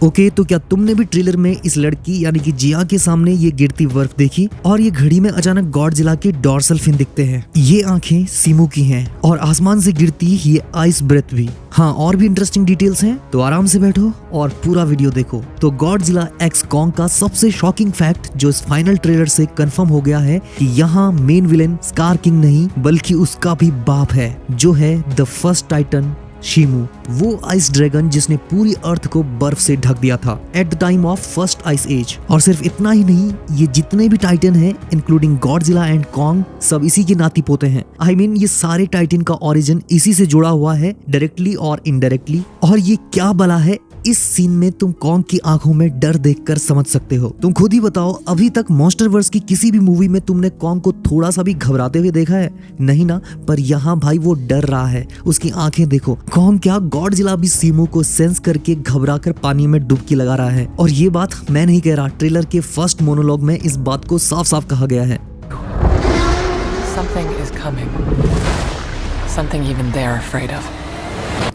Okay, तो क्या तुमने भी ट्रेलर में इस लड़की यानी कि जिया के सामने ये गिरती बर्फ देखी और ये घड़ी में अचानक गॉडजिला के डॉर्सल फिन दिखते हैं। ये आंखें सीमू की हैं और आसमान से गिरती ये आइस ब्रेथ भी। हाँ, और भी इंटरेस्टिंग डिटेल्स हैं, तो आराम से बैठो और पूरा वीडियो देखो। तो गॉडजिला एक्स कॉन्ग का सबसे शॉकिंग फैक्ट जो इस फाइनल ट्रेलर से कंफर्म हो गया है कि यहाँ मेन विलेन स्कार किंग नहीं बल्कि उसका भी बाप है, जो है द फर्स्ट टाइटन शीमू, वो आइस ड्रैगन जिसने पूरी अर्थ को बर्फ से ढक दिया था at the time of first ice age. और सिर्फ इतना ही नहीं, ये जितने भी टाइटन हैं इंक्लूडिंग गॉडजिला एंड कॉन्ग सब इसी के नाती पोते हैं। आई मीन ये सारे टाइटन का ओरिजिन इसी से जुड़ा हुआ है डायरेक्टली और इनडायरेक्टली। और ये क्या बला है, इस सीन में तुम कॉन्ग की आंखों में डर देखकर समझ सकते हो। तुम खुद ही बताओ, अभी तक मॉन्स्टरवर्स की किसी भी मूवी में तुमने कॉन्ग को थोड़ा सा भी घबराते हुए देखा है? नहीं ना। पर यहाँ भाई वो डर रहा है, उसकी आंखें देखो। कॉन्ग क्या, गॉडजिला भी सीमू को सेंस करके घबरा कर पानी में डुबकी लगा रहा है। और ये बात मैं नहीं कह रहा, ट्रेलर के फर्स्ट मोनोलॉग में इस बात को साफ साफ कहा गया है। Something is coming. Something even they're afraid of.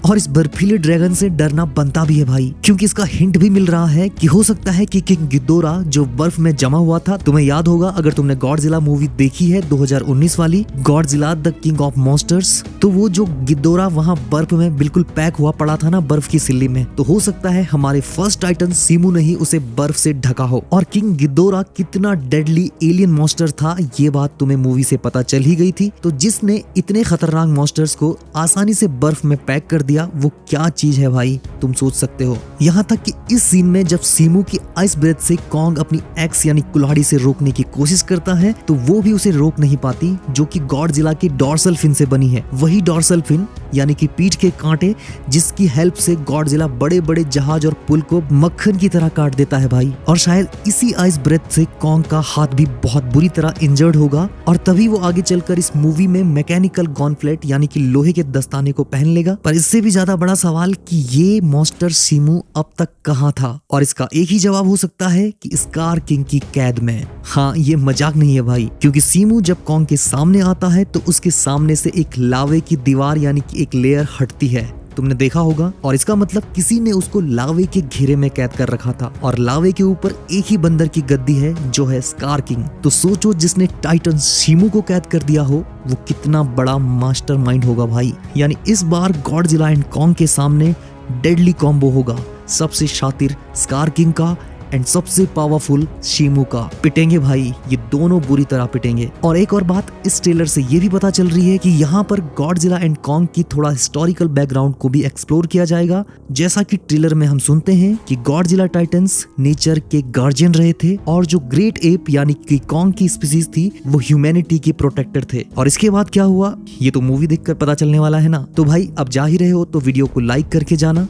और इस बर्फीले ड्रैगन से डरना बनता भी है भाई, क्योंकि इसका हिंट भी मिल रहा है कि हो सकता है कि किंग गिदोरा जो बर्फ में जमा हुआ था, तुम्हें याद होगा अगर तुमने गॉडजिला मूवी देखी है 2019 वाली Godzilla the king of monsters, तो वो जो गिदोरा वहाँ बर्फ में बिल्कुल पैक हुआ पड़ा था ना बर्फ की सिल्ली में, तो हो सकता है हमारे फर्स्ट टाइटन सीमू ने ही उसे बर्फ से ढका हो। और किंग गिदोरा कितना डेडली एलियन मॉन्स्टर था ये बात तुम्हें मूवी से पता चल ही गई थी। तो जिसने इतने खतरनाक मॉन्स्टर्स को आसानी से बर्फ में पैक कर दिया, वो क्या चीज है भाई, तुम सोच सकते हो। यहाँ तक कि इस सीन में जब सीमू की आइस ब्रेथ से कॉन्ग अपनी एक्स यानी कुल्हाड़ी से रोकने की कोशिश करता है, तो वो भी उसे रोक नहीं पाती, जो कि गॉडजिला की डॉर्सल फिन से बनी है। वही डॉर्सल फिन यानी कि पीठ के कांटे, जिसकी हेल्प से गॉडजिला बड़े बड़े जहाज और पुल को मक्खन की तरह काट देता है भाई। और शायद इसी आइस ब्रेथ से कॉन्ग का हाथ भी बहुत बुरी तरह इंजर्ड होगा, और तभी वो आगे चलकर इस मूवी में मैकेनिकल गॉन्फ्लेट यानी कि लोहे के दस्ताने को पहन लेगा। पर इससे भी ज्यादा बड़ा सवाल कि ये मॉन्स्टर सीमू अब तक कहाँ था, और इसका एक ही जवाब हो सकता है कि स्कार किंग की कैद में। हाँ, ये मजाक नहीं है भाई, क्योंकि सीमू जब कॉन्ग के सामने आता है तो उसके सामने से एक लावे की दीवार यानी कि एक लेयर हटती है, तुमने देखा होगा। और इसका मतलब किसी ने उसको लावे के घेरे में कैद कर रखा था, और लावे के ऊपर एक ही बंदर की गद्दी है जो है स्कार किंग। तो सोचो, जिसने टाइटन सीमू को कैद कर दिया हो वो कितना बड़ा मास्टरमाइंड होगा भाई। यानी इस बार गॉडजिला एंड कॉन्ग के सामने डेडली कॉम्बो होगा, सबसे शातिर स्कार किंग का एंड सबसे पावरफुल शीमू का। पिटेंगे भाई, ये दोनों बुरी तरह पिटेंगे। और एक और बात, इस ट्रेलर से ये भी पता चल रही है कि यहाँ पर गॉडजिला एंड कॉन्ग की थोड़ा हिस्टोरिकल बैकग्राउंड को भी एक्सप्लोर किया जाएगा। जैसा कि ट्रेलर में हम सुनते हैं कि गॉडजिला टाइटन्स नेचर के गार्जियन रहे थे, और जो ग्रेट एप यानी कि कॉन्ग की स्पीसीज थी वो ह्यूमैनिटी के प्रोटेक्टर थे। और इसके बाद क्या हुआ ये तो मूवी देखकर पता चलने वाला है ना। तो भाई अब जा ही रहे हो तो वीडियो को लाइक करके जाना,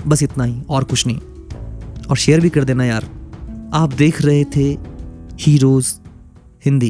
बस इतना ही और कुछ नहीं। और शेयर भी कर देना यार। आप देख रहे थे हीरोज हिंदी।